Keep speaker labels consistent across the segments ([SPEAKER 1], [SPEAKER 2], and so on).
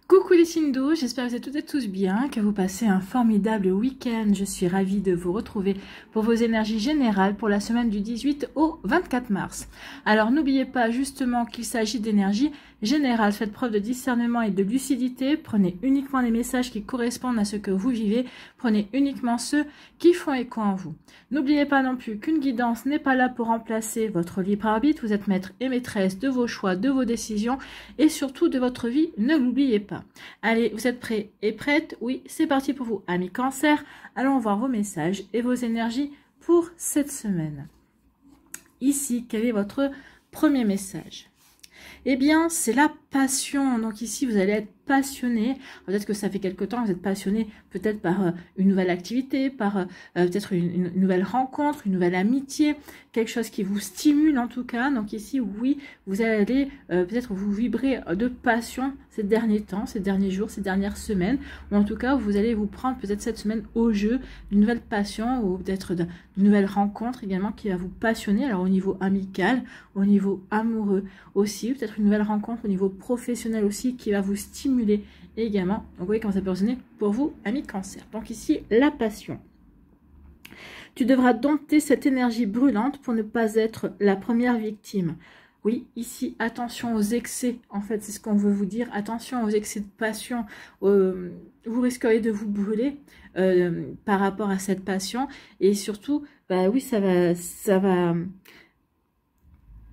[SPEAKER 1] Coucou les signes d'eau, j'espère que vous êtes toutes et tous bien, que vous passez un formidable week-end. Je suis ravie de vous retrouver pour vos énergies générales pour la semaine du 18 au 24 mars. Alors n'oubliez pas justement qu'il s'agit d'énergie générale. Faites preuve de discernement et de lucidité. Prenez uniquement les messages qui correspondent à ce que vous vivez. Prenez uniquement ceux qui font écho en vous. N'oubliez pas non plus qu'une guidance n'est pas là pour remplacer votre libre arbitre. Vous êtes maître et maîtresse de vos choix, de vos décisions et surtout de votre vie. Ne l'oubliez pas. Allez, vous êtes prêts et prêtes? Oui, c'est parti pour vous, amis Cancer. Allons voir vos messages et vos énergies pour cette semaine. Ici, quel est votre premier message? Eh bien, c'est la passion. Donc ici, vous allez être passionné. Peut-être que ça fait quelque temps que vous êtes passionné peut-être par une nouvelle activité, par peut-être une nouvelle rencontre, une nouvelle amitié, quelque chose qui vous stimule en tout cas. Donc ici, oui, vous allez peut-être vous vibrer de passion ces derniers temps, ces derniers jours, ces dernières semaines. Ou en tout cas, vous allez vous prendre peut-être cette semaine au jeu d'une nouvelle passion ou peut-être d'une nouvelle rencontre également qui va vous passionner. Alors au niveau amical, au niveau amoureux aussi, peut-être une nouvelle rencontre au niveau professionnel aussi qui va vous stimuler également. Donc vous voyez comment ça peut résonner pour vous, amis Cancer. Donc ici, la passion. Tu devras dompter cette énergie brûlante pour ne pas être la première victime. Oui, ici, attention aux excès. En fait, c'est ce qu'on veut vous dire. Attention aux excès de passion. Vous risqueriez de vous brûler par rapport à cette passion. Et surtout, bah oui, ça va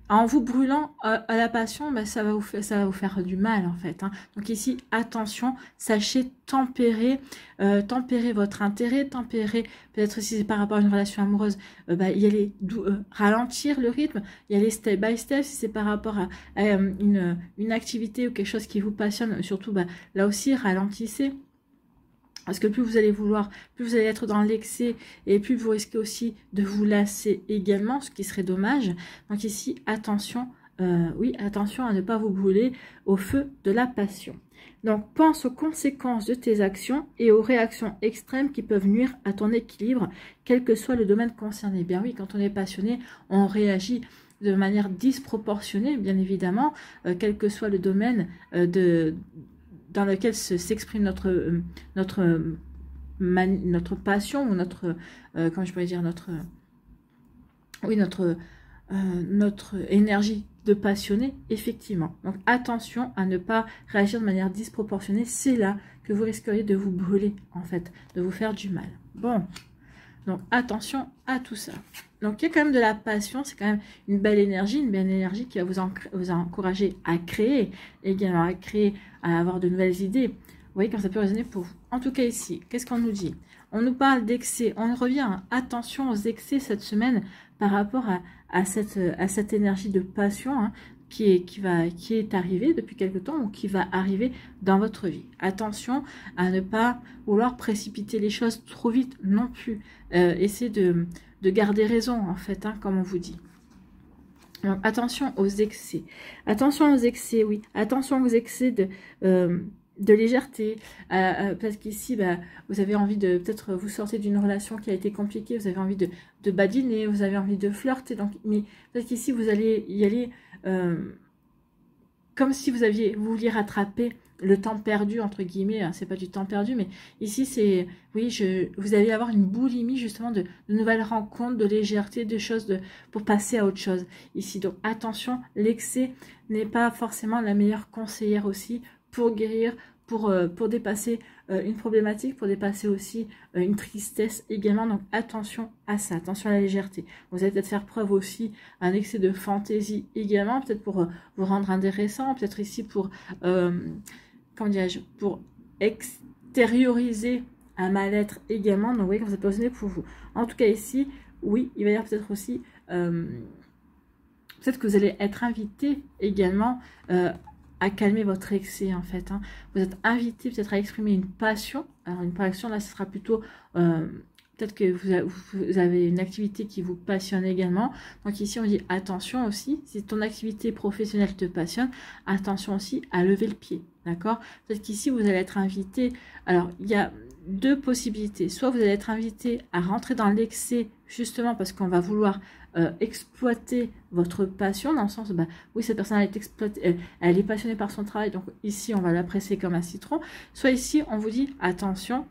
[SPEAKER 1] en vous brûlant à la passion, bah, ça va vous faire du mal en fait. Hein. Donc ici, attention, sachez tempérer votre intérêt, tempérer peut-être si c'est par rapport à une relation amoureuse, y aller ralentir le rythme, y aller step by step si c'est par rapport à une activité ou quelque chose qui vous passionne. Surtout, là aussi, ralentissez. Parce que plus vous allez vouloir, plus vous allez être dans l'excès et plus vous risquez aussi de vous lasser également, ce qui serait dommage. Donc ici, attention, oui, attention à ne pas vous brûler au feu de la passion. Donc pense aux conséquences de tes actions et aux réactions extrêmes qui peuvent nuire à ton équilibre, quel que soit le domaine concerné. Bien oui, quand on est passionné, on réagit de manière disproportionnée, bien évidemment, quel que soit le domaine dans lequel s'exprime notre passion ou notre comment je pourrais dire notre énergie de passionné, effectivement. Donc attention à ne pas réagir de manière disproportionnée, c'est là que vous risqueriez de vous brûler en fait, de vous faire du mal. Bon, donc attention à tout ça. Donc il y a quand même de la passion, c'est quand même une belle énergie qui va vous encourager à créer, également à créer, à avoir de nouvelles idées. Vous voyez quand ça peut résonner pour vous. En tout cas ici, qu'est-ce qu'on nous dit? On nous parle d'excès, on revient, hein, attention aux excès cette semaine par rapport à cette énergie de passion hein, qui est arrivée depuis quelque temps ou qui va arriver dans votre vie. Attention à ne pas vouloir précipiter les choses trop vite non plus. Essayez de garder raison en fait, hein, comme on vous dit. Donc, attention aux excès. Attention aux excès, oui. Attention aux excès de légèreté. Peut-être qu'ici, vous avez envie de... Peut-être vous sortez d'une relation qui a été compliquée, vous avez envie de badiner, vous avez envie de flirter. Donc, mais peut-être qu'ici, vous allez y aller comme si vous vouliez rattraper le temps perdu, entre guillemets, hein, c'est pas du temps perdu, mais ici c'est, oui, vous allez avoir une boulimie justement de nouvelles rencontres, de légèreté, de choses pour passer à autre chose ici. Donc attention, l'excès n'est pas forcément la meilleure conseillère aussi pour guérir, pour dépasser une problématique, pour dépasser aussi une tristesse également. Donc attention à ça, attention à la légèreté. Vous allez peut-être faire preuve aussi d'un excès de fantaisie également, peut-être pour vous rendre intéressant, peut-être ici pour... comment dirais-je, pour extérioriser un mal-être également. Donc, vous voyez, comme ça peut résonner pour vous. En tout cas, ici, oui, il va y avoir peut-être aussi, peut-être que vous allez être invité également à calmer votre excès, en fait. Hein. Vous êtes invité peut-être à exprimer une passion. Alors, une passion, là, ce sera plutôt... peut-être que vous avez une activité qui vous passionne également. Donc ici, on dit attention aussi, si ton activité professionnelle te passionne, attention aussi à lever le pied. D'accord? Peut-être qu'ici, vous allez être invité. Alors, il y a deux possibilités. Soit vous allez être invité à rentrer dans l'excès, justement parce qu'on va vouloir exploiter votre passion, dans le sens, bah, oui, cette personne elle est exploitée, elle est passionnée par son travail, donc ici, on va la presser comme un citron. Soit ici, on vous dit, attention,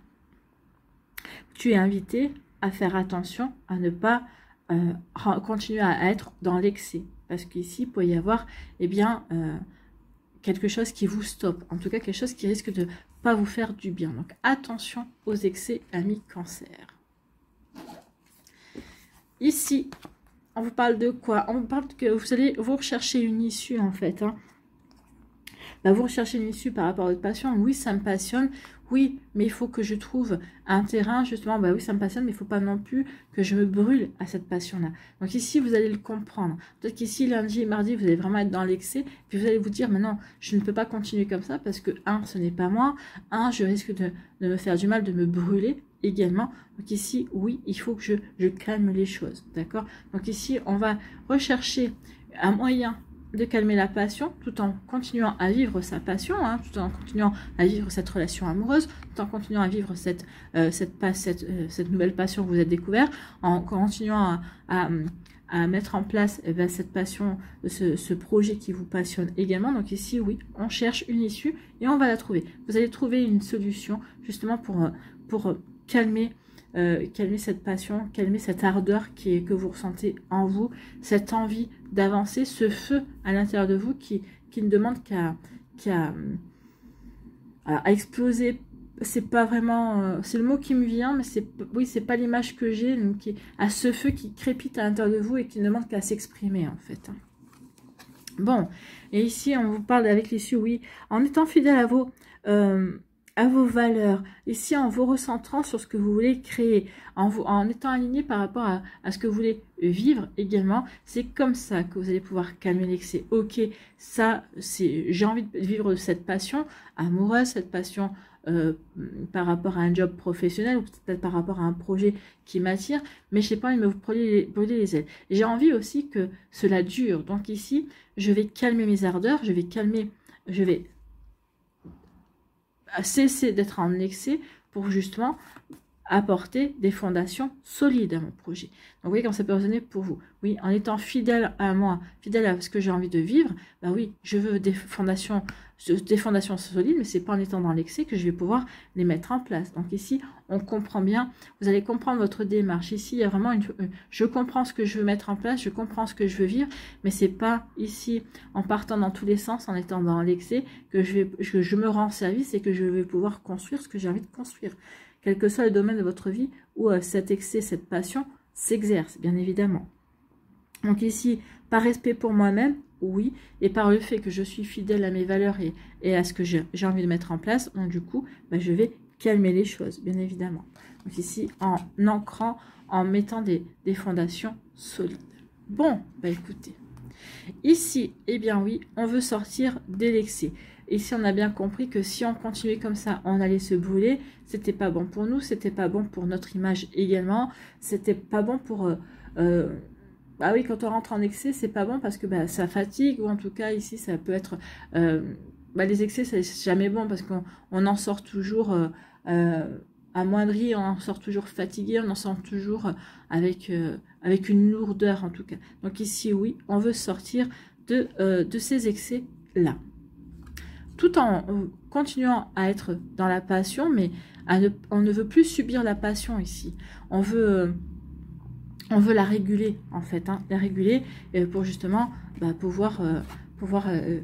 [SPEAKER 1] tu es invité à faire attention, à ne pas continuer à être dans l'excès. Parce qu'ici, il peut y avoir, eh bien, quelque chose qui vous stoppe. En tout cas, quelque chose qui risque de pas vous faire du bien. Donc, attention aux excès, amis Cancer. Ici, on vous parle de quoi? On vous parle que vous allez vous rechercher une issue, en fait. Hein. Bah, vous recherchez une issue par rapport à votre passion. Oui, ça me passionne. Oui, mais il faut que je trouve un terrain, justement. Bah oui, ça me passionne, mais il ne faut pas non plus que je me brûle à cette passion-là. Donc ici, vous allez le comprendre. Peut-être qu'ici, lundi et mardi, vous allez vraiment être dans l'excès. Puis vous allez vous dire, mais non, je ne peux pas continuer comme ça parce que, un, ce n'est pas moi. Un, je risque de me faire du mal, de me brûler également. Donc ici, oui, il faut que je calme les choses. D'accord? Donc ici, on va rechercher un moyen de calmer la passion tout en continuant à vivre sa passion, hein, tout en continuant à vivre cette relation amoureuse, tout en continuant à vivre cette nouvelle passion que vous avez découvert, en continuant à mettre en place cette passion, ce projet qui vous passionne également. Donc ici, oui, on cherche une issue et on va la trouver. Vous allez trouver une solution justement pour calmer cette passion, calmer cette ardeur que vous ressentez en vous, cette envie d'avancer, ce feu à l'intérieur de vous qui ne demande qu'à exploser. C'est pas vraiment, c'est le mot qui me vient, mais c'est pas l'image que j'ai, à ce feu qui crépite à l'intérieur de vous et qui ne demande qu'à s'exprimer en fait. Bon, et ici on vous parle avec l'issue, oui, en étant fidèle à vos valeurs, ici en vous recentrant sur ce que vous voulez créer, en étant aligné par rapport à ce que vous voulez vivre également, c'est comme ça que vous allez pouvoir calmer l'excès. Ok, ça, j'ai envie de vivre cette passion amoureuse, cette passion par rapport à un job professionnel ou peut-être par rapport à un projet qui m'attire, mais je n'ai pas envie de me brûler les ailes. J'ai envie aussi que cela dure. Donc ici, je vais calmer mes ardeurs, je vais cesser d'être en excès pour justement apporter des fondations solides à mon projet. Donc vous voyez comment ça peut résonner pour vous. Oui, en étant fidèle à moi, fidèle à ce que j'ai envie de vivre, bah oui, je veux des fondations solides, mais c'est pas en étant dans l'excès que je vais pouvoir les mettre en place. Donc ici, on comprend bien, vous allez comprendre votre démarche. Ici, il y a vraiment je comprends ce que je veux mettre en place, je comprends ce que je veux vivre, mais c'est pas ici, en partant dans tous les sens, en étant dans l'excès, que je me rends service et que je vais pouvoir construire ce que j'ai envie de construire. Quel que soit le domaine de votre vie où cet excès, cette passion s'exerce, bien évidemment. Donc ici, par respect pour moi-même, oui, et par le fait que je suis fidèle à mes valeurs et à ce que j'ai envie de mettre en place, donc du coup, bah, je vais calmer les choses, bien évidemment. Donc ici, en ancrant, en mettant des fondations solides. Bon, bah écoutez, ici, eh bien oui, on veut sortir de l'excès. Ici, on a bien compris que si on continuait comme ça, on allait se brûler. C'était pas bon pour nous, c'était pas bon pour notre image également. C'était pas bon pour... bah oui, quand on rentre en excès, c'est pas bon parce que bah, ça fatigue. Ou en tout cas, ici, ça peut être... bah, les excès, c'est jamais bon parce qu'on en sort toujours amoindri, on en sort toujours fatigué, on en sort toujours avec une lourdeur en tout cas. Donc ici, oui, on veut sortir de ces excès-là. Tout en continuant à être dans la passion, mais on ne veut plus subir la passion ici. On veut la réguler, en fait, hein, la réguler pour justement bah, pouvoir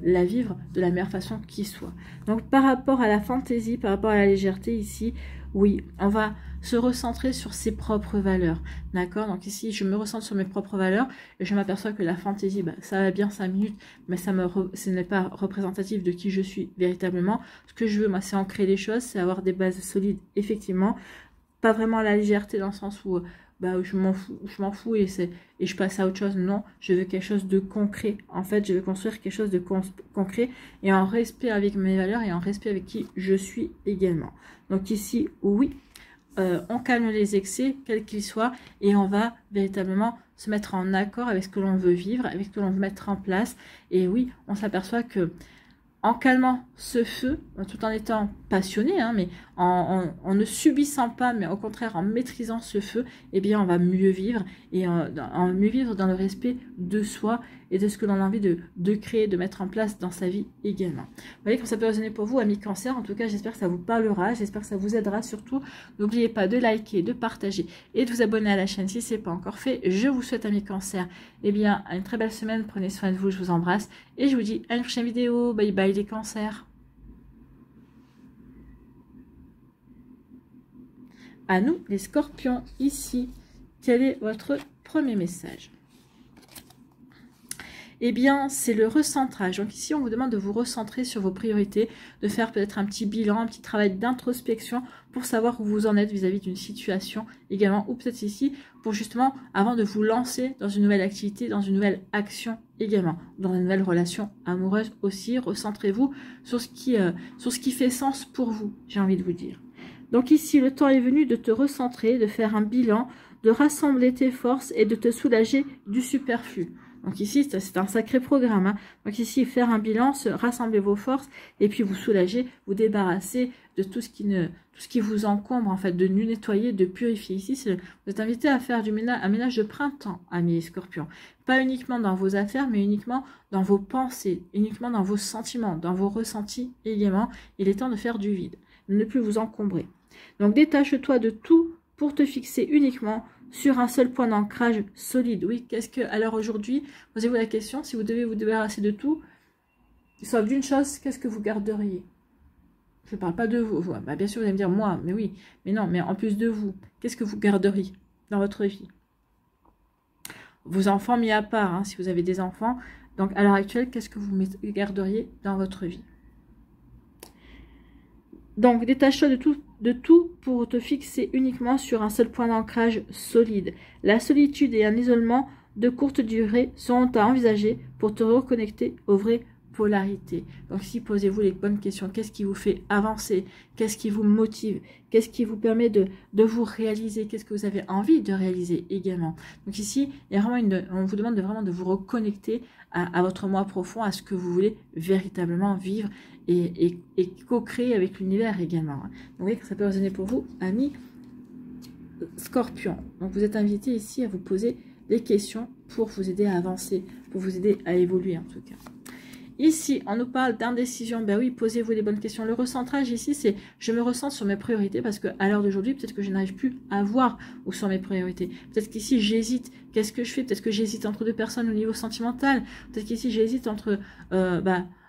[SPEAKER 1] la vivre de la meilleure façon qui soit. Donc, par rapport à la fantaisie, par rapport à la légèreté ici, oui, on va se recentrer sur ses propres valeurs, d'accord? Donc ici, je me recentre sur mes propres valeurs et je m'aperçois que la fantaisie, bah, ça va bien 5 minutes, mais ce n'est pas représentatif de qui je suis véritablement. Ce que je veux, moi, c'est ancrer les choses, c'est avoir des bases solides, effectivement. Pas vraiment la légèreté dans le sens où bah, je m'en fous et je passe à autre chose. Non, je veux quelque chose de concret. En fait, je veux construire quelque chose de concret et en respect avec mes valeurs et en respect avec qui je suis également. Donc ici, oui, on calme les excès, quels qu'ils soient, et on va véritablement se mettre en accord avec ce que l'on veut vivre, avec ce que l'on veut mettre en place. Et oui, on s'aperçoit que en calmant ce feu, tout en étant passionné, hein, mais en ne subissant pas, mais au contraire en maîtrisant ce feu, eh bien on va mieux vivre, et en mieux vivre dans le respect de soi et de ce que l'on a envie de créer, de mettre en place dans sa vie également. Vous voyez comme ça peut résonner pour vous, amis Cancer. En tout cas, j'espère que ça vous parlera, j'espère que ça vous aidera. Surtout, n'oubliez pas de liker, de partager et de vous abonner à la chaîne si ce n'est pas encore fait. Je vous souhaite, amis Cancer, eh bien, une très belle semaine. Prenez soin de vous, je vous embrasse et je vous dis à une prochaine vidéo. Bye bye les Cancers. À nous, les Scorpions, ici, quel est votre premier message? Eh bien, c'est le recentrage. Donc ici, on vous demande de vous recentrer sur vos priorités, de faire peut-être un petit bilan, un petit travail d'introspection pour savoir où vous en êtes vis-à-vis d'une situation également, ou peut-être ici, pour justement, avant de vous lancer dans une nouvelle activité, dans une nouvelle action également, dans une nouvelle relation amoureuse aussi, recentrez-vous sur ce qui fait sens pour vous, j'ai envie de vous dire. Donc ici, le temps est venu de te recentrer, de faire un bilan, de rassembler tes forces et de te soulager du superflu. Donc ici, c'est un sacré programme. Hein. Donc ici, faire un bilan, rassembler vos forces et puis vous soulager, vous débarrasser de tout ce qui vous encombre, en fait, de nettoyer, de purifier. Ici, vous êtes invité à faire un ménage de printemps, amis Scorpions. Pas uniquement dans vos affaires, mais uniquement dans vos pensées, uniquement dans vos sentiments, dans vos ressentis également. Il est temps de faire du vide, de ne plus vous encombrer. Donc détache-toi de tout pour te fixer uniquement sur un seul point d'ancrage solide. Oui, qu'est-ce que, alors aujourd'hui, posez-vous la question, si vous devez vous débarrasser de tout, sauf d'une chose, qu'est-ce que vous garderiez? Je ne parle pas de vous. Bah, bien sûr, vous allez me dire, moi, mais oui, mais non, mais en plus de vous, qu'est-ce que vous garderiez dans votre vie? Vos enfants mis à part, hein, si vous avez des enfants. Donc, à l'heure actuelle, qu'est-ce que vous garderiez dans votre vie? Donc, détache-toi de tout pour te fixer uniquement sur un seul point d'ancrage solide. La solitude et un isolement de courte durée sont à envisager pour te reconnecter aux vraies polarités. Donc, ici, posez-vous les bonnes questions. Qu'est-ce qui vous fait avancer? Qu'est-ce qui vous motive? Qu'est-ce qui vous permet de vous réaliser? Qu'est-ce que vous avez envie de réaliser également? Donc, ici, il y a vraiment on vous demande vraiment de vous reconnecter à votre moi profond, à ce que vous voulez véritablement vivre et co-créer avec l'univers également. Donc, vous voyez que ça peut résonner pour vous, amis Scorpions. Donc, vous êtes invité ici à vous poser des questions pour vous aider à avancer, pour vous aider à évoluer en tout cas. Ici, on nous parle d'indécision. Ben oui, posez-vous les bonnes questions. Le recentrage ici, c'est je me recentre sur mes priorités parce qu'à l'heure d'aujourd'hui, peut-être que je n'arrive plus à voir où sont mes priorités. Peut-être qu'ici, j'hésite. Qu'est-ce que je fais? Peut-être que j'hésite entre deux personnes au niveau sentimental. Peut-être qu'ici, j'hésite entre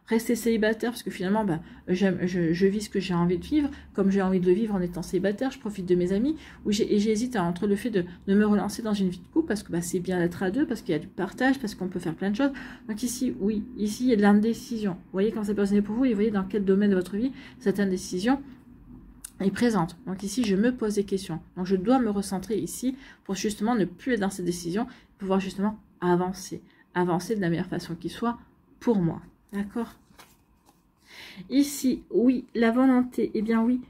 [SPEAKER 1] rester célibataire parce que finalement, je vis ce que j'ai envie de vivre. Comme j'ai envie de le vivre en étant célibataire, je profite de mes amis. Et j'hésite entre le fait de me relancer dans une vie de couple parce que c'est bien d'être à deux, parce qu'il y a du partage, parce qu'on peut faire plein de choses. Donc ici, oui, ici, il y a de l'indécision. Vous voyez quand c'est personné pour vous et vous voyez dans quel domaine de votre vie cette indécision est présente. Donc ici, je me pose des questions. Donc je dois me recentrer ici pour justement ne plus être dans ces décisions, pouvoir justement avancer de la meilleure façon qui soit pour moi. D'accord? Ici, oui, la volonté, eh bien oui,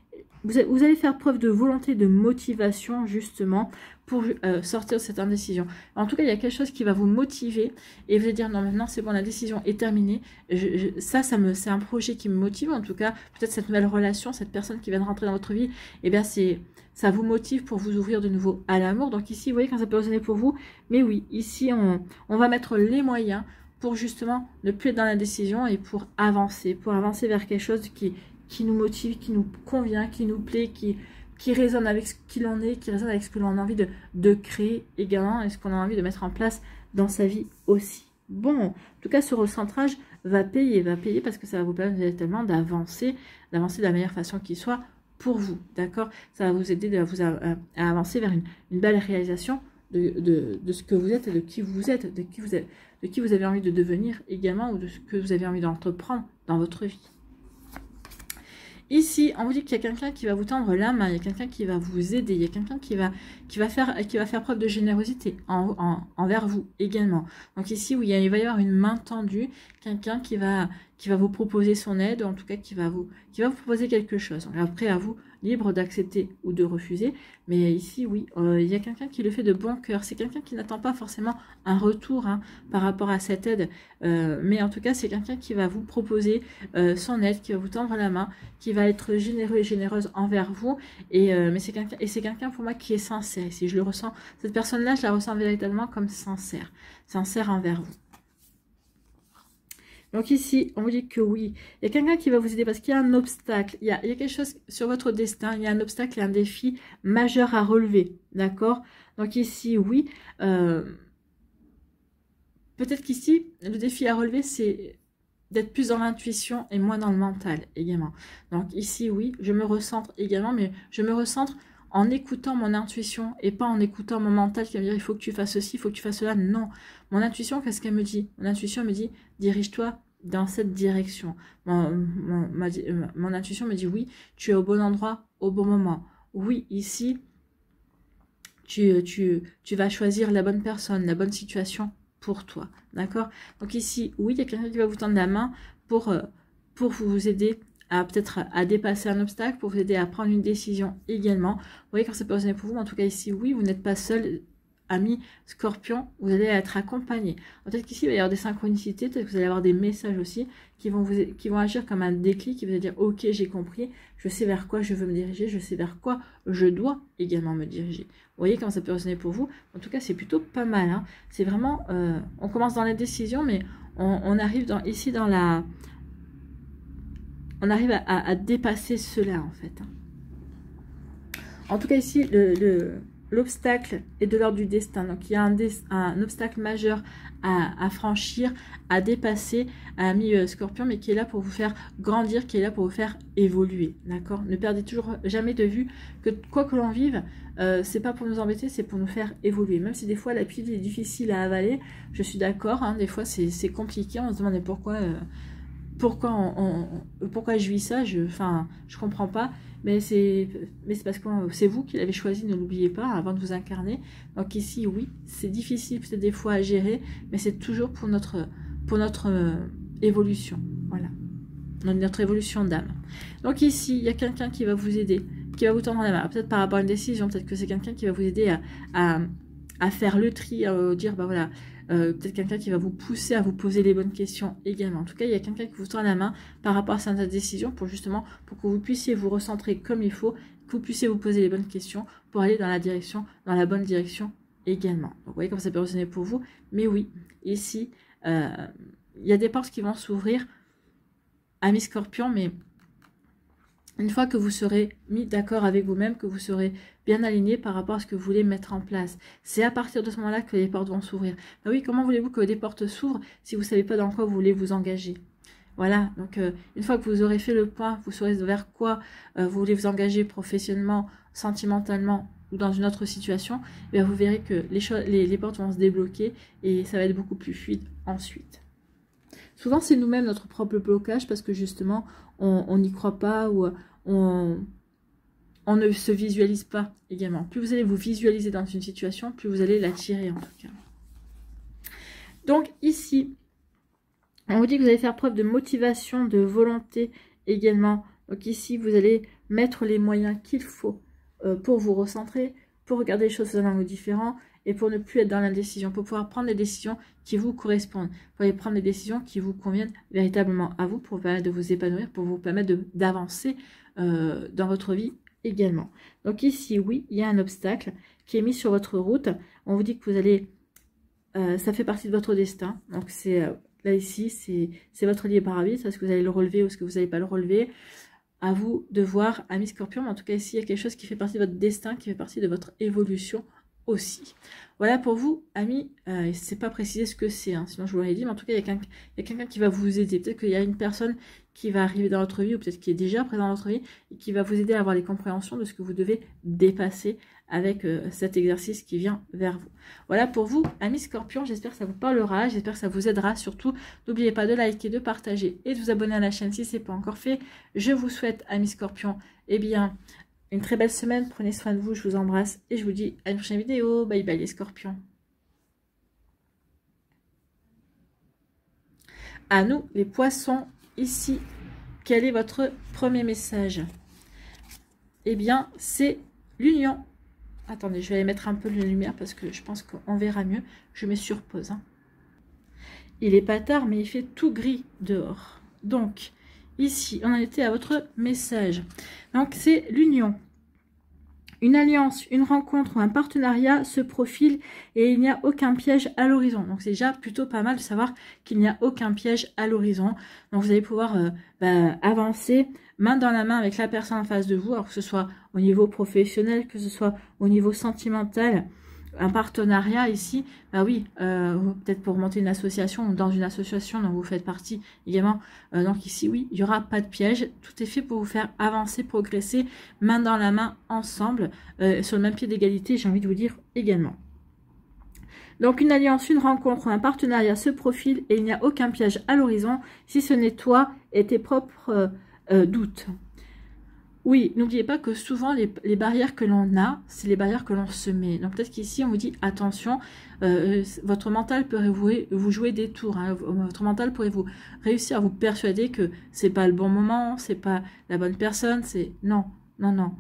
[SPEAKER 1] vous allez faire preuve de volonté, de motivation justement pour sortir de cette indécision. En tout cas, il y a quelque chose qui va vous motiver et vous allez dire non, maintenant c'est bon, la décision est terminée. C'est un projet qui me motive en tout cas. Peut-être cette nouvelle relation, cette personne qui vient de rentrer dans votre vie, eh bien ça vous motive pour vous ouvrir de nouveau à l'amour. Donc ici, vous voyez quand ça peut résonner pour vous. Mais oui, ici, on va mettre les moyens pour justement ne plus être dans la décision et pour avancer vers quelque chose qui nous motive, qui nous convient, qui nous plaît, qui résonne avec ce qu'il en est, qui résonne avec ce que l'on a envie de créer également et ce qu'on a envie de mettre en place dans sa vie aussi. Bon, en tout cas, ce recentrage va payer parce que ça va vous permettre véritablement d'avancer de la meilleure façon qui soit pour vous, d'accord? Ça va vous aider à avancer vers une belle réalisation de ce que vous êtes et de qui vous êtes, de qui vous avez envie de devenir également ou de ce que vous avez envie d'entreprendre dans votre vie. Ici, on vous dit qu'il y a quelqu'un qui va vous tendre la main, il y a quelqu'un qui va vous aider, il y a quelqu'un qui va faire preuve de générosité envers vous également. Donc ici, oui, il va y avoir une main tendue, quelqu'un qui va qui va vous proposer son aide, ou en tout cas qui va vous proposer quelque chose. Donc après, à vous, libre d'accepter ou de refuser. Mais ici, oui, il y a quelqu'un qui le fait de bon cœur. C'est quelqu'un qui n'attend pas forcément un retour hein, par rapport à cette aide. Mais en tout cas, c'est quelqu'un qui va vous proposer son aide, qui va vous tendre la main, qui va être généreux et généreuse envers vous. Mais c'est quelqu'un pour moi qui est sincère. Ici, je le ressens. Cette personne-là, je la ressens véritablement comme sincère. Sincère envers vous. Donc ici, on vous dit que oui, il y a quelqu'un qui va vous aider parce qu'il y a un obstacle, il y a quelque chose sur votre destin, il y a un obstacle et un défi majeur à relever, d'accord? Donc ici, oui, peut-être qu'ici, le défi à relever, c'est d'être plus dans l'intuition et moins dans le mental également. Donc ici, oui, je me recentre également, mais je me recentre en écoutant mon intuition et pas en écoutant mon mental qui va me dire il faut que tu fasses ceci, il faut que tu fasses cela. Non, mon intuition, qu'est-ce qu'elle me dit? Mon intuition me dit dirige-toi dans cette direction. Mon intuition me dit oui, tu es au bon endroit, au bon moment. Oui, ici, tu vas choisir la bonne personne, la bonne situation pour toi. D'accord? Donc ici, oui, il y a quelqu'un qui va vous tendre la main pour vous aider à peut-être à dépasser un obstacle, pour vous aider à prendre une décision également. Vous voyez quand ça peut résonner pour vous, mais en tout cas ici, oui, vous n'êtes pas seul, ami Scorpion, vous allez être accompagné. Peut-être qu'ici, il va y avoir des synchronicités, peut-être que vous allez avoir des messages aussi qui vont agir comme un déclic, qui va dire, ok, j'ai compris, je sais vers quoi je veux me diriger, je sais vers quoi je dois également me diriger. Vous voyez comment ça peut résonner pour vous? En tout cas, c'est plutôt pas mal. Hein. C'est vraiment, on commence dans les décisions, mais on arrive ici dans la... On arrive à dépasser cela, en fait. En tout cas, ici, l'obstacle est de l'ordre du destin. Donc, il y a un obstacle majeur à franchir, à dépasser, à mi-scorpion, mais qui est là pour vous faire grandir, qui est là pour vous faire évoluer. D'accord? Ne perdez toujours jamais de vue que quoi que l'on vive, c'est pas pour nous embêter, c'est pour nous faire évoluer. Même si des fois, la pilule est difficile à avaler, je suis d'accord. Hein, des fois, c'est compliqué. On se demande pourquoi je vis ça, je comprends pas, mais c'est parce que c'est vous qui l'avez choisi, ne l'oubliez pas, avant de vous incarner. Donc ici, oui, c'est difficile peut-être des fois à gérer, mais c'est toujours pour notre évolution, voilà, notre évolution d'âme. Donc ici, il y a quelqu'un qui va vous aider, qui va vous tendre la main, peut-être par rapport à une décision, peut-être que c'est quelqu'un qui va vous aider à faire le tri, à dire, bah voilà, peut-être quelqu'un qui va vous pousser à vous poser les bonnes questions également. En tout cas, il y a quelqu'un qui vous tend la main par rapport à cette décision pour que vous puissiez vous recentrer comme il faut, que vous puissiez vous poser les bonnes questions pour aller dans la bonne direction également. Donc, vous voyez comme ça peut résonner pour vous. Mais oui, ici, il y a des portes qui vont s'ouvrir à mi-scorpion, mais une fois que vous serez mis d'accord avec vous-même, que vous serez bien aligné par rapport à ce que vous voulez mettre en place. C'est à partir de ce moment-là que les portes vont s'ouvrir. Ben oui, comment voulez-vous que des portes s'ouvrent si vous ne savez pas dans quoi vous voulez vous engager? Voilà, donc une fois que vous aurez fait le point, vous saurez vers quoi vous voulez vous engager professionnellement, sentimentalement ou dans une autre situation, et vous verrez que les portes vont se débloquer et ça va être beaucoup plus fluide ensuite. Souvent, c'est nous-mêmes notre propre blocage parce que justement, on n'y croit pas ou on ne se visualise pas également. Plus vous allez vous visualiser dans une situation, plus vous allez l'attirer en tout cas. Donc ici, on vous dit que vous allez faire preuve de motivation, de volonté également. Donc ici, vous allez mettre les moyens qu'il faut pour vous recentrer, pour regarder les choses sous un angle différent et pour ne plus être dans l'indécision, pour pouvoir prendre des décisions qui vous correspondent, pour aller prendre des décisions qui vous conviennent véritablement à vous, pour vous permettre de vous épanouir, pour vous permettre d'avancer dans votre vie également. Donc ici, oui, il y a un obstacle qui est mis sur votre route. On vous dit que vous allez, ça fait partie de votre destin. Donc c'est là ici, c'est votre libre arbitre. Est-ce que vous allez le relever ou est-ce que vous n'allez pas le relever? À vous de voir, ami Scorpion. Mais en tout cas ici, il y a quelque chose qui fait partie de votre destin, qui fait partie de votre évolution aussi. Voilà pour vous, amis. C'est pas précisé ce que c'est, hein, sinon je vous l'aurais dit. Mais en tout cas, il y a quelqu'un qui va vous aider. Peut-être qu'il y a une personne qui va arriver dans votre vie, ou peut-être qui est déjà présent dans votre vie, et qui va vous aider à avoir les compréhensions de ce que vous devez dépasser avec cet exercice qui vient vers vous. Voilà pour vous, amis Scorpion. J'espère que ça vous parlera, j'espère que ça vous aidera. Surtout, n'oubliez pas de liker, de partager et de vous abonner à la chaîne si ce n'est pas encore fait. Je vous souhaite, amis Scorpion, eh bien, une très belle semaine. Prenez soin de vous, je vous embrasse et je vous dis à une prochaine vidéo. Bye bye les Scorpions. À nous, les poissons. ici, quel est votre premier message? Eh bien, c'est l'union. Attendez, je vais aller mettre un peu de lumière parce que je pense qu'on verra mieux. Je mets sur pause. Hein. Il est pas tard, mais il fait tout gris dehors. Donc, ici, on en était à votre message. Donc, c'est l'union. Une alliance, une rencontre ou un partenariat se profile et il n'y a aucun piège à l'horizon. Donc, c'est déjà plutôt pas mal de savoir qu'il n'y a aucun piège à l'horizon. Donc, vous allez pouvoir avancer main dans la main avec la personne en face de vous, alors que ce soit au niveau professionnel, que ce soit au niveau sentimental. Un partenariat ici, bah oui, peut-être pour monter une association ou dans une association dont vous faites partie également. Donc ici, oui, il n'y aura pas de piège. Tout est fait pour vous faire avancer, progresser, main dans la main, ensemble, sur le même pied d'égalité, j'ai envie de vous dire également. Donc une alliance, une rencontre, un partenariat se profile et il n'y a aucun piège à l'horizon, si ce n'est toi et tes propres doutes. Oui, n'oubliez pas que souvent, les barrières que l'on a, c'est les barrières que l'on se met. Donc, peut-être qu'ici, on vous dit, attention, votre mental pourrait vous jouer des tours. Hein. Votre mental pourrait vous réussir à vous persuader que c'est pas le bon moment, c'est pas la bonne personne. C'est non, non, non.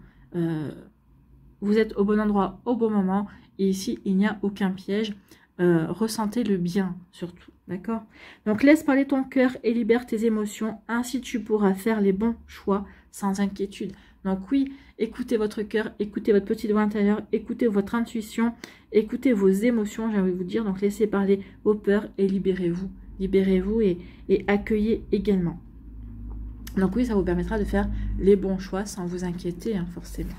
[SPEAKER 1] Vous êtes au bon endroit, au bon moment. Et ici, il n'y a aucun piège. Ressentez le bien, surtout. D'accord? Donc, laisse parler ton cœur et libère tes émotions. Ainsi, tu pourras faire les bons choix sans inquiétude. Donc oui, écoutez votre cœur, écoutez votre petite voix intérieure, écoutez votre intuition, écoutez vos émotions, j'ai envie de vous dire. Donc laissez parler vos peurs et libérez-vous. Libérez-vous et accueillez également. Donc oui, ça vous permettra de faire les bons choix sans vous inquiéter, hein, forcément.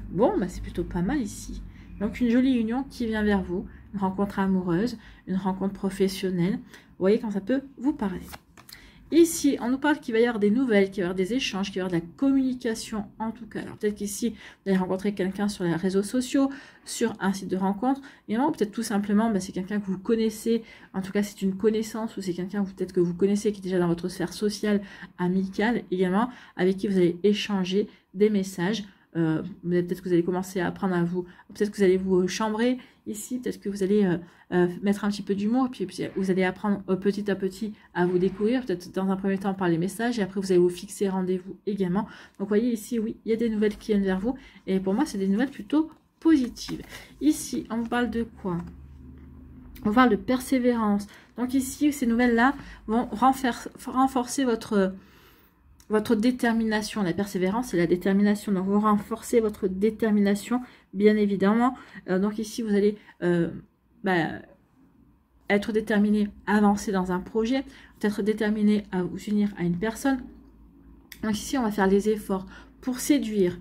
[SPEAKER 1] Bon, bah, c'est plutôt pas mal ici. Donc une jolie union qui vient vers vous, une rencontre amoureuse, une rencontre professionnelle. Vous voyez quand ça peut vous parler. Ici, on nous parle qu'il va y avoir des nouvelles, qu'il va y avoir des échanges, qu'il va y avoir de la communication en tout cas. Alors peut-être qu'ici, vous allez rencontrer quelqu'un sur les réseaux sociaux, sur un site de rencontre. Et non, peut-être tout simplement, c'est quelqu'un que vous connaissez. En tout cas, c'est une connaissance ou c'est quelqu'un peut-être que vous connaissez qui est déjà dans votre sphère sociale, amicale également, avec qui vous allez échanger des messages. Peut-être que vous allez commencer à apprendre à vous, peut-être que vous allez vous chambrer ici, peut-être que vous allez mettre un petit peu d'humour, puis vous allez apprendre petit à petit à vous découvrir, peut-être dans un premier temps par les messages, et après vous allez vous fixer rendez-vous également. Donc vous voyez ici, oui, il y a des nouvelles qui viennent vers vous, et pour moi c'est des nouvelles plutôt positives. Ici, on vous parle de quoi? On parle de persévérance. Donc ici, ces nouvelles-là vont renforcer votre détermination. La persévérance, c'est la détermination. Donc, vous renforcez votre détermination, bien évidemment. Donc, ici, vous allez être déterminé à avancer dans un projet, être déterminé à vous unir à une personne. Donc, ici, on va faire les efforts pour séduire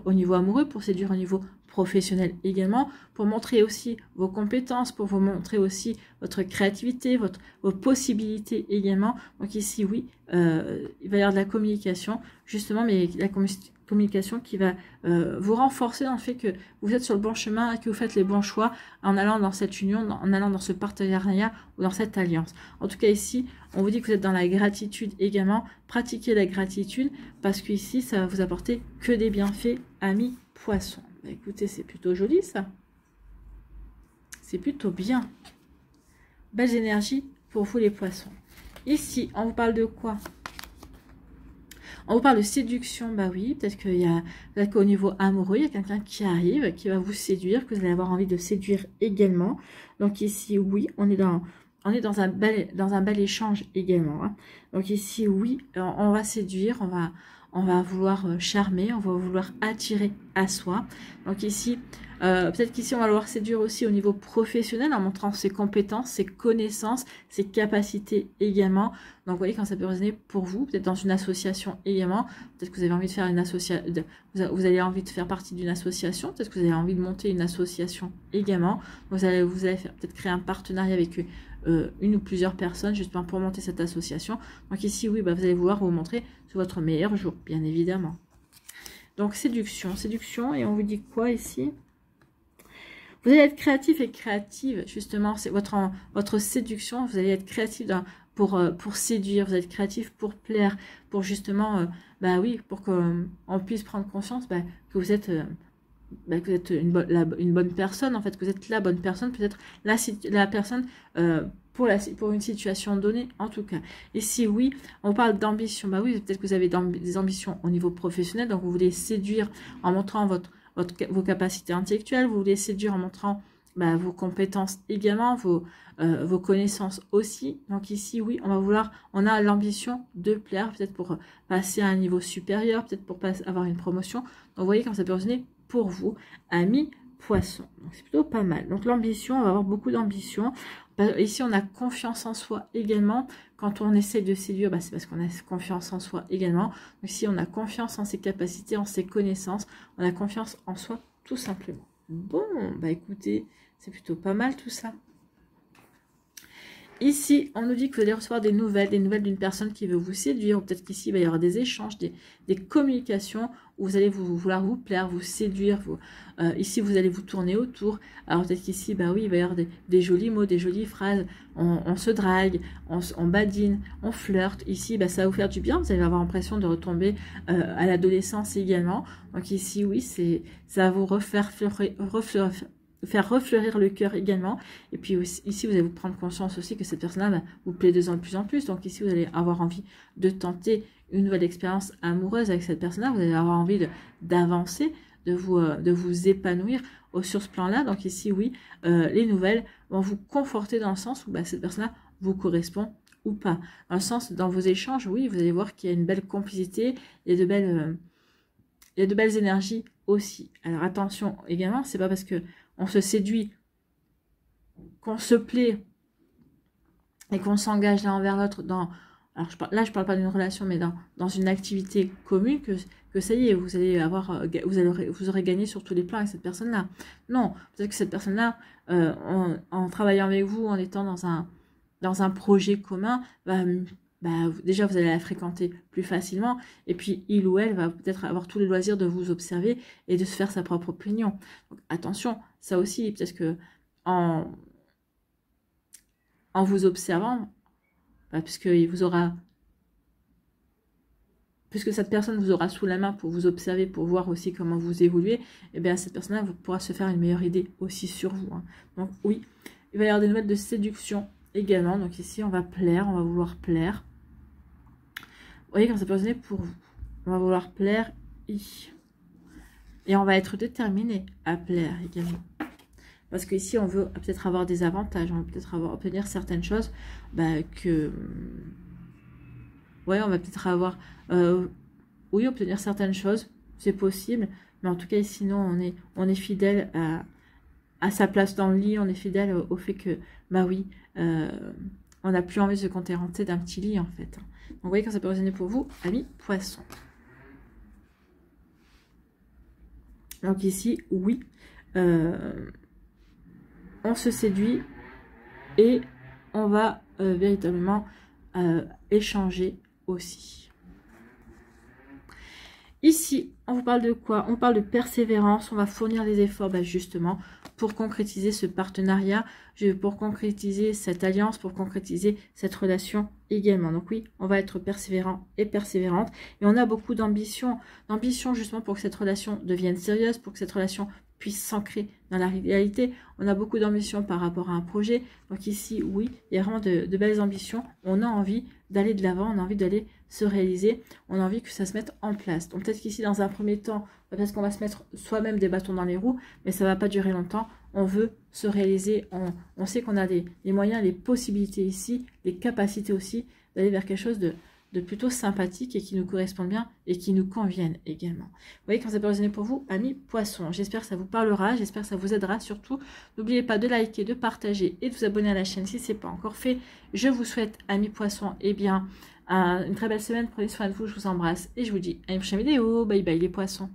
[SPEAKER 1] au niveau amoureux, pour séduire au niveau professionnel également, pour montrer aussi vos compétences, pour vous montrer aussi votre créativité, vos possibilités également. Donc ici, oui, il va y avoir de la communication, justement, mais la communication qui va vous renforcer dans le fait que vous êtes sur le bon chemin et que vous faites les bons choix en allant dans cette union, en allant dans ce partenariat ou dans cette alliance. En tout cas, ici, on vous dit que vous êtes dans la gratitude également. Pratiquez la gratitude parce qu'ici, ça va vous apporter que des bienfaits, amis poissons. Écoutez, c'est plutôt joli ça. C'est plutôt bien. Belles énergies pour vous les poissons. Ici, on vous parle de quoi? On vous parle de séduction. Bah oui, peut-être qu'au niveau amoureux, il y a quelqu'un qui arrive, qui va vous séduire, que vous allez avoir envie de séduire également. Donc ici, oui, on est dans un bel échange également. Hein. Donc ici, oui, on va séduire, on va vouloir charmer, on va vouloir attirer à soi. Donc ici, peut-être qu'ici, on va vouloir séduire aussi au niveau professionnel en montrant ses compétences, ses connaissances, ses capacités également. Donc, vous voyez quand ça peut résonner pour vous, peut-être dans une association également. Peut-être que vous avez envie de faire une association, vous avez envie de faire partie d'une association. Peut-être que vous avez envie de monter une association également. Vous allez peut-être créer un partenariat avec une ou plusieurs personnes justement pour monter cette association. Donc ici, oui, vous allez vouloir vous montrer sur votre meilleur jour, bien évidemment. Donc, séduction, et on vous dit quoi ici? Vous allez être créatif et créative, justement, c'est votre séduction, vous allez être créatif pour séduire, vous allez être créatif pour plaire, pour justement, oui, pour qu'on puisse prendre conscience que vous êtes... que vous êtes une bonne personne, en fait, que vous êtes la bonne personne, peut-être la personne pour une situation donnée, en tout cas. Et si oui, on parle d'ambition, bah oui, peut-être que vous avez des ambitions au niveau professionnel, donc vous voulez séduire en montrant vos capacités intellectuelles, vous voulez séduire en montrant vos compétences également, vos connaissances aussi. Donc ici, oui, on a l'ambition de plaire, peut-être pour passer à un niveau supérieur, peut-être pour avoir une promotion. Donc vous voyez comme ça peut résonner pour vous, amis Poisson. Donc c'est plutôt pas mal. Donc l'ambition, on va avoir beaucoup d'ambition. Ici, on a confiance en soi également. Quand on essaie de séduire, c'est parce qu'on a confiance en soi également. Donc ici, on a confiance en ses capacités, en ses connaissances. On a confiance en soi, tout simplement. Bon, écoutez, c'est plutôt pas mal tout ça. Ici, on nous dit que vous allez recevoir des nouvelles d'une personne qui veut vous séduire, ou peut-être qu'ici, il va y avoir des échanges, des communications, où vous allez vouloir vous plaire, vous séduire. Ici, vous allez vous tourner autour. Alors, peut-être qu'ici, oui, il va y avoir des jolis mots, des jolies phrases. On se drague, on badine, on flirte. Ici, ça va vous faire du bien. Vous allez avoir l'impression de retomber à l'adolescence également. Donc ici, oui, ça va vous faire refleurir le cœur également. Et puis ici, vous allez vous prendre conscience aussi que cette personne-là vous plaît de plus en plus. Donc ici, vous allez avoir envie de tenter une nouvelle expérience amoureuse avec cette personne-là. Vous allez avoir envie d'avancer, de vous épanouir sur ce plan-là. Donc ici, oui, les nouvelles vont vous conforter dans le sens où cette personne-là vous correspond ou pas. Dans le sens, dans vos échanges, oui, vous allez voir qu'il y a une belle complicité, il y a de belles énergies aussi. Alors attention également, c'est pas parce que on se séduit, qu'on se plaît et qu'on s'engage l'un envers l'autre alors je parle pas d'une relation, mais dans une activité commune que ça y est, vous aurez gagné sur tous les plans avec cette personne-là. Non, peut-être que cette personne-là, en travaillant avec vous, en étant dans un projet commun, déjà vous allez la fréquenter plus facilement, et puis il ou elle va peut-être avoir tous les loisirs de vous observer et de se faire sa propre opinion. Donc attention, ça aussi, peut-être que en vous observant, puisque cette personne vous aura sous la main pour vous observer, pour voir aussi comment vous évoluez, et bien cette personne-là pourra se faire une meilleure idée aussi sur vous. Donc oui, il va y avoir des nouvelles de séduction également. Donc ici, on va plaire, on va vouloir plaire. Vous voyez quand ça peut résonner pour vous. On va vouloir plaire et on va être déterminé à plaire également. Parce qu'ici, on veut peut-être avoir des avantages, on va peut-être obtenir certaines choses ouais, on va peut-être avoir... oui, obtenir certaines choses, c'est possible. Mais en tout cas, sinon, on est fidèle à sa place dans le lit, on est fidèle au fait que, oui, on n'a plus envie de se contenter d'un petit lit, en fait. Donc, vous voyez quand ça peut résonner pour vous, amis Poissons. Donc ici, oui, on se séduit et on va véritablement échanger aussi. Ici, on vous parle de quoi? On parle de persévérance, on va fournir des efforts justement pour concrétiser ce partenariat, pour concrétiser cette alliance, pour concrétiser cette relation également. Donc oui, on va être persévérant et persévérante. Et on a beaucoup d'ambition justement pour que cette relation devienne sérieuse, pour que cette relation puisse s'ancrer dans la réalité. On a beaucoup d'ambition par rapport à un projet. Donc ici, oui, il y a vraiment de belles ambitions. On a envie d'aller de l'avant, on a envie d'aller se réaliser, on a envie que ça se mette en place. Donc peut-être qu'ici, dans un premier temps, parce qu'on va se mettre soi-même des bâtons dans les roues, mais ça ne va pas durer longtemps. On veut se réaliser, on sait qu'on a les moyens, les possibilités ici, les capacités aussi d'aller vers quelque chose de plutôt sympathique et qui nous correspondent bien et qui nous conviennent également. Vous voyez quand ça peut résonner pour vous, amis Poissons. J'espère que ça vous parlera, j'espère que ça vous aidera. Surtout, n'oubliez pas de liker, de partager et de vous abonner à la chaîne si ce n'est pas encore fait. Je vous souhaite, amis Poissons, une très belle semaine. Prenez soin de vous, je vous embrasse et je vous dis à une prochaine vidéo. Bye bye les poissons.